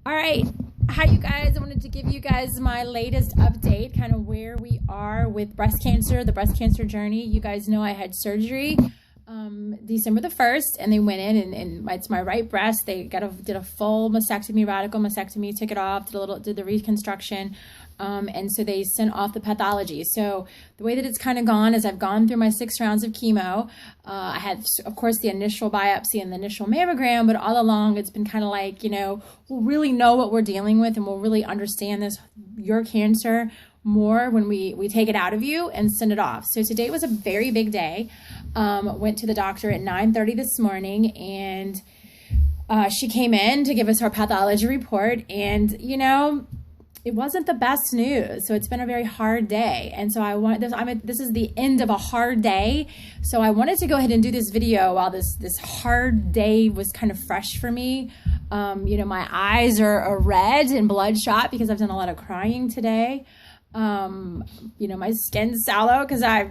All right. Hi, you guys. I wanted to give you guys my latest update, kind of where we are with breast cancer, the breast cancer journey. You guys know I had surgery December the 1st, and they went in and it's my right breast. They did a full mastectomy, radical mastectomy, took it off, did the reconstruction. And so they sent off the pathology. So the way that it's kind of gone is I've gone through my 6 rounds of chemo. I had, of course, the initial biopsy and the initial mammogram, but all along it's been kind of like, we'll really know what we're dealing with and we'll really understand your cancer more when we take it out of you and send it off. So today was a very big day. Went to the doctor at 9:30 this morning, and she came in to give us our pathology report, and it wasn't the best news. So it's been a very hard day. And so this is the end of a hard day. So I wanted to go ahead and do this video while this hard day was kind of fresh for me. My eyes are red and bloodshot because I've done a lot of crying today. My skin's sallow because I've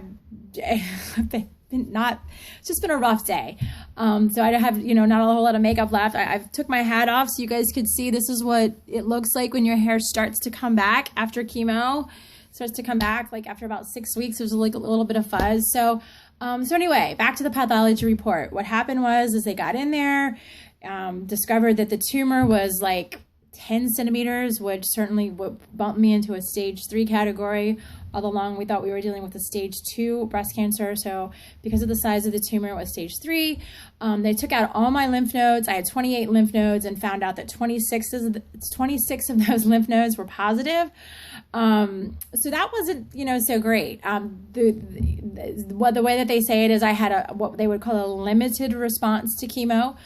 it's just been a rough day. So I have, not a whole lot of makeup left. I've took my hat off so you guys could see this is what it looks like when your hair starts to come back after chemo. Starts to come back like after about 6 weeks. There's like a little bit of fuzz. So anyway, back to the pathology report. What happened was they got in there, discovered that the tumor was like 10 centimeters, which certainly would bump me into a stage 3 category. All along, we thought we were dealing with a stage 2 breast cancer. So because of the size of the tumor, it was stage 3. They took out all my lymph nodes. I had 28 lymph nodes and found out that 26 of those lymph nodes were positive. So that wasn't, so great. The way that they say it is I had what they would call a limited response to chemo.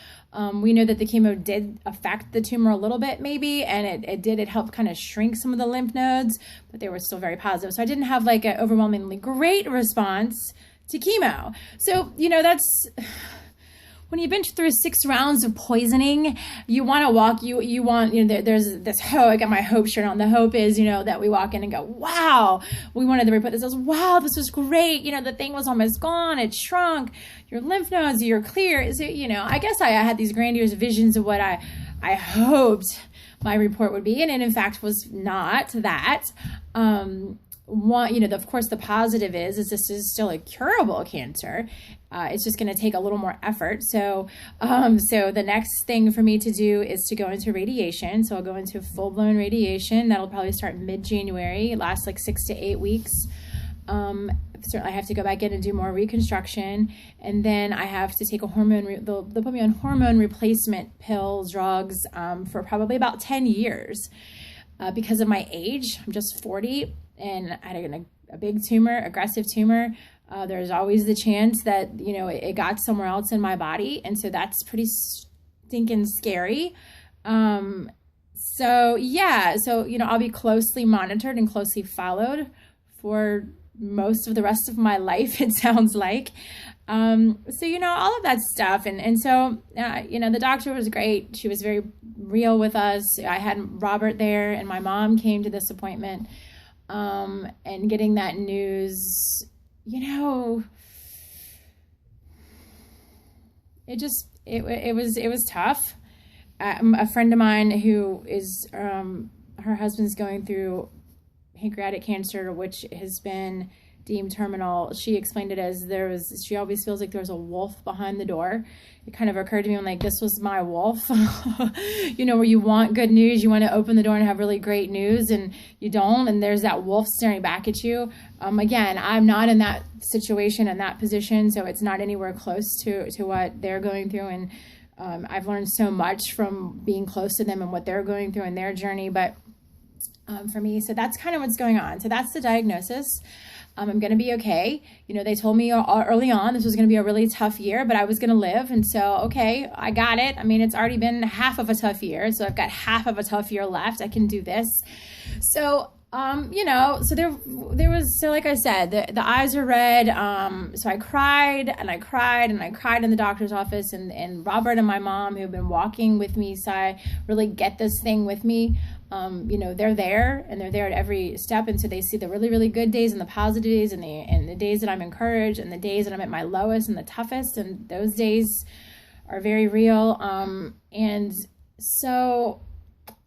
We know that the chemo did affect the tumor a little bit maybe, and it helped kind of shrink some of the lymph nodes, but they were still very positive. So I didn't have like an overwhelmingly great response to chemo. So, that's when you've been through 6 rounds of poisoning, you want to walk, there's this hope. I got my hope shirt on. The hope is, that we walk in and go, wow, we wanted to report this as, wow, this was great. The thing was almost gone. It shrunk. Your lymph nodes, you're clear. So, I guess I had these grandiose visions of what I hoped my report would be. And it in fact was not that. Of course, the positive is this is still a curable cancer. It's just going to take a little more effort. So the next thing for me to do is to go into radiation. So I'll go into full-blown radiation. That'll probably start mid-January, last like 6 to 8 weeks. Certainly I have to go back in and do more reconstruction. And then I have to take a hormone, they'll put me on hormone replacement pills, drugs, for probably about 10 years. Because of my age, I'm just 40, and I had a big tumor, aggressive tumor. There's always the chance that, it got somewhere else in my body. And so that's pretty stinking scary. I'll be closely monitored and closely followed for most of the rest of my life, it sounds like. All of that stuff. The doctor was great. She was very real with us. I had Robert there, and my mom came to this appointment. And getting that news, it was tough. A friend of mine who is, her husband's going through pancreatic cancer, which has been deemed terminal. She explained it as she always feels like there's a wolf behind the door. It kind of occurred to me, I'm like, this was my wolf. Where you want good news, you want to open the door and have really great news, and you don't, and there's that wolf staring back at you. Again, I'm not in that situation, in that position, so it's not anywhere close to what they're going through, and I've learned so much from being close to them and what they're going through in their journey. But for me, so that's kind of what's going on. So that's the diagnosis. I'm going to be okay. They told me early on this was going to be a really tough year, but I was going to live. And so, okay, I got it. I mean, it's already been half of a tough year. So I've got half of a tough year left. I can do this. So, like I said, the eyes are red. So I cried and I cried and I cried in the doctor's office, and Robert and my mom, who've been walking with me, so I really get this thing with me. They're there, and they're there at every step. And so they see the really, really good days and the positive days, and the days that I'm encouraged, and the days that I'm at my lowest and the toughest. And those days are very real. And so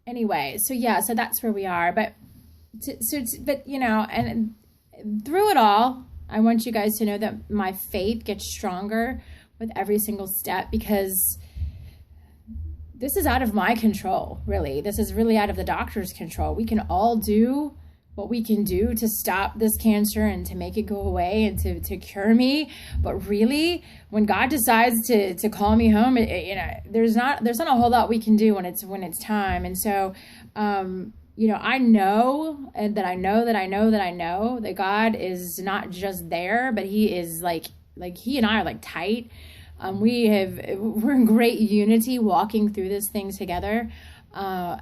anyway, so yeah, so that's where we are. But but you know, and through it all, I want you guys to know that my faith gets stronger with every single step, because this is out of my control, really. This is really out of the doctor's control. We can all do what we can do to stop this cancer and to make it go away and to cure me. But really, when God decides to call me home, you know, there's not a whole lot we can do when it's time. And so, you know, I know that God is not just there, but he is like he and I are like tight. We're in great unity walking through this thing together. A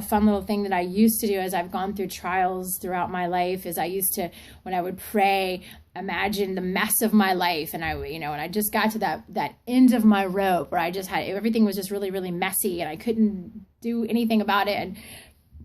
fun little thing that I used to do as I've gone through trials throughout my life is I used to, when I would pray, imagine the mess of my life. And when I just got to that end of my rope where I just had, everything was just really, really messy and I couldn't do anything about it. And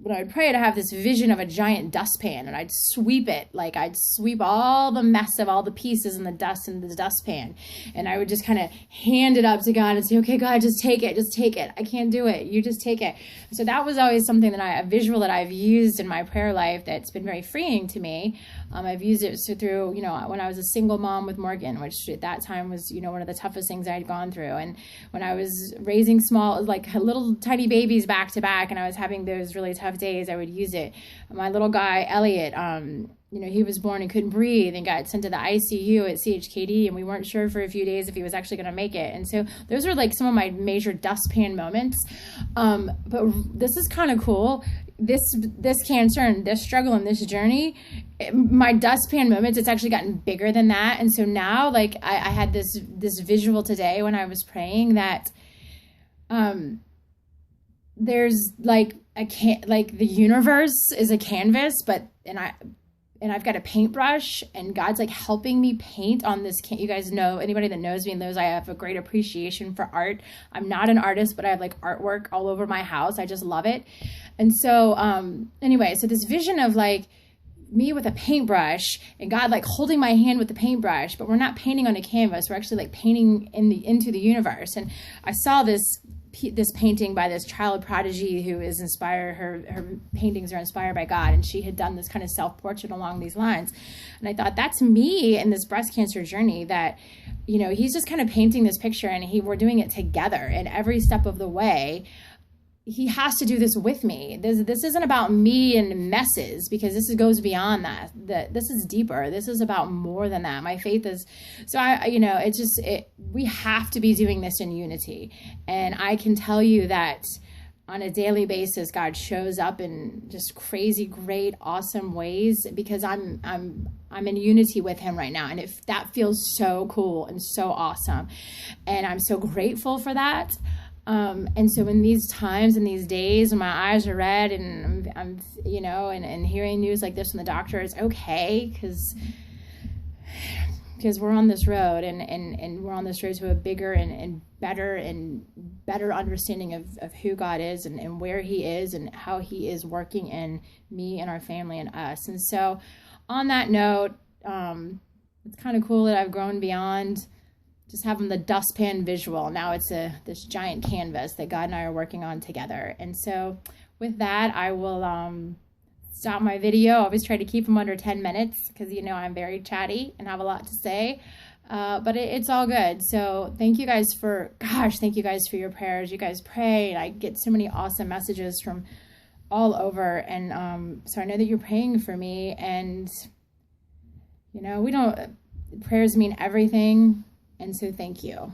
when I would pray, I'd have this vision of a giant dustpan and I'd sweep it. Like I'd sweep all the mess of all the pieces and the dust in the dustpan. And I would just kind of hand it up to God and say, okay, God, just take it. Just take it. I can't do it. You just take it. So that was always something a visual that I've used in my prayer life that's been very freeing to me. I've used it through, when I was a single mom with Morgan, which at that time was, one of the toughest things I had gone through. And when I was raising like little tiny babies back to back and I was having those really tough days, I would use it. My little guy, Elliot, he was born and couldn't breathe and got sent to the ICU at CHKD, and we weren't sure for a few days if he was actually going to make it. And so those were like some of my major dustpan moments. But this is kind of cool. This cancer and this struggle and this journey, my dustpan moments, it's actually gotten bigger than that. And so now, like I had this visual today when I was praying that there's like the universe is a canvas, and I've got a paintbrush, and God's like helping me paint on this. You guys know, anybody that knows me knows I have a great appreciation for art. I'm not an artist, but I have like artwork all over my house. I just love it. And so anyway, so this vision of like me with a paintbrush and God like holding my hand with the paintbrush, but we're not painting on a canvas. We're actually like painting into the universe. And I saw this painting by this child prodigy who is inspired, her paintings are inspired by God, and she had done this kind of self-portrait along these lines. And I thought, that's me in this breast cancer journey, that he's just kind of painting this picture, and we're doing it together, and every step of the way he has to do this with me. This isn't about me and messes, because this goes beyond that. This is deeper. This is about more than that. My faith is, so we have to be doing this in unity. And I can tell you that on a daily basis, God shows up in just crazy, great, awesome ways, because I'm in unity with him right now. And that feels so cool and so awesome. And I'm so grateful for that. And so in these times and these days when my eyes are red and I'm and hearing news like this from the doctor, it's okay, because we're on this road and we're on this road to a bigger and better understanding of who God is and where he is and how he is working in me and our family and us. And so on that note, it's kind of cool that I've grown beyond just having the dustpan visual. Now it's this giant canvas that God and I are working on together. And so with that, I will stop my video. I always try to keep them under 10 minutes because I'm very chatty and have a lot to say. But it's all good. So thank you guys for your prayers. You guys pray, and I get so many awesome messages from all over. And so I know that you're praying for me, and prayers mean everything. And so thank you.